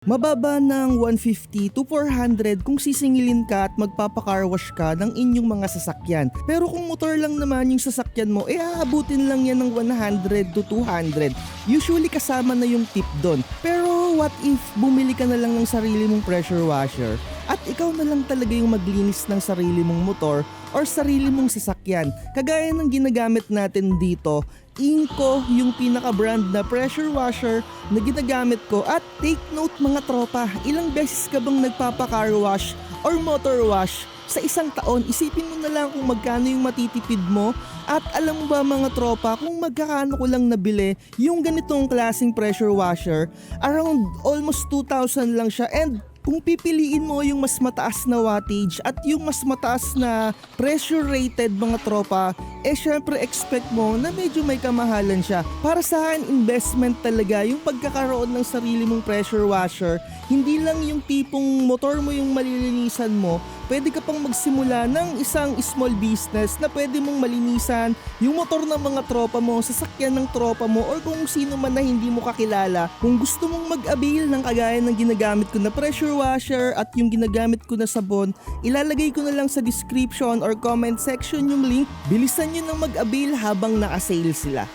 Mababa ng 150 to 400 kung sisingilin ka at magpapa-car wash ka ng inyong mga sasakyan. Pero kung motor lang naman yung sasakyan mo, aabutin lang yan ng 100 to 200. Usually kasama na yung tip doon. Pero what if bumili ka na lang ng sarili mong pressure washer at ikaw na lang talaga yung maglinis ng sarili mong motor or sarili mong sasakyan? Kagaya ng ginagamit natin dito, Inco yung pinaka-brand na pressure washer na ginagamit ko. At take note mga tropa, ilang beses ka bang nagpapa-car wash or motor wash sa isang taon? Isipin mo na lang kung magkano yung matitipid mo. At alam mo ba mga tropa, kung magkakano ko lang nabili yung ganitong klaseng pressure washer, around almost 2,000 lang siya. And kung pipiliin mo yung mas mataas na wattage at yung mas mataas na pressure rated mga tropa, syempre expect mo na medyo may kamahalan siya. Para sa akin, investment talaga yung pagkakaroon ng sarili mong pressure washer. Hindi lang yung tipong motor mo yung malilinisan mo, pwede ka pang magsimula ng isang small business na pwede mong malinisan yung motor ng mga tropa mo, sasakyan ng tropa mo, or kung sino man na hindi mo kakilala. Kung gusto mong mag-avail ng kagaya ng ginagamit ko na pressure washer at yung ginagamit ko na sabon, ilalagay ko na lang sa description or comment section yung link. Bilisan nyo nang mag-avail habang naka-sale sila.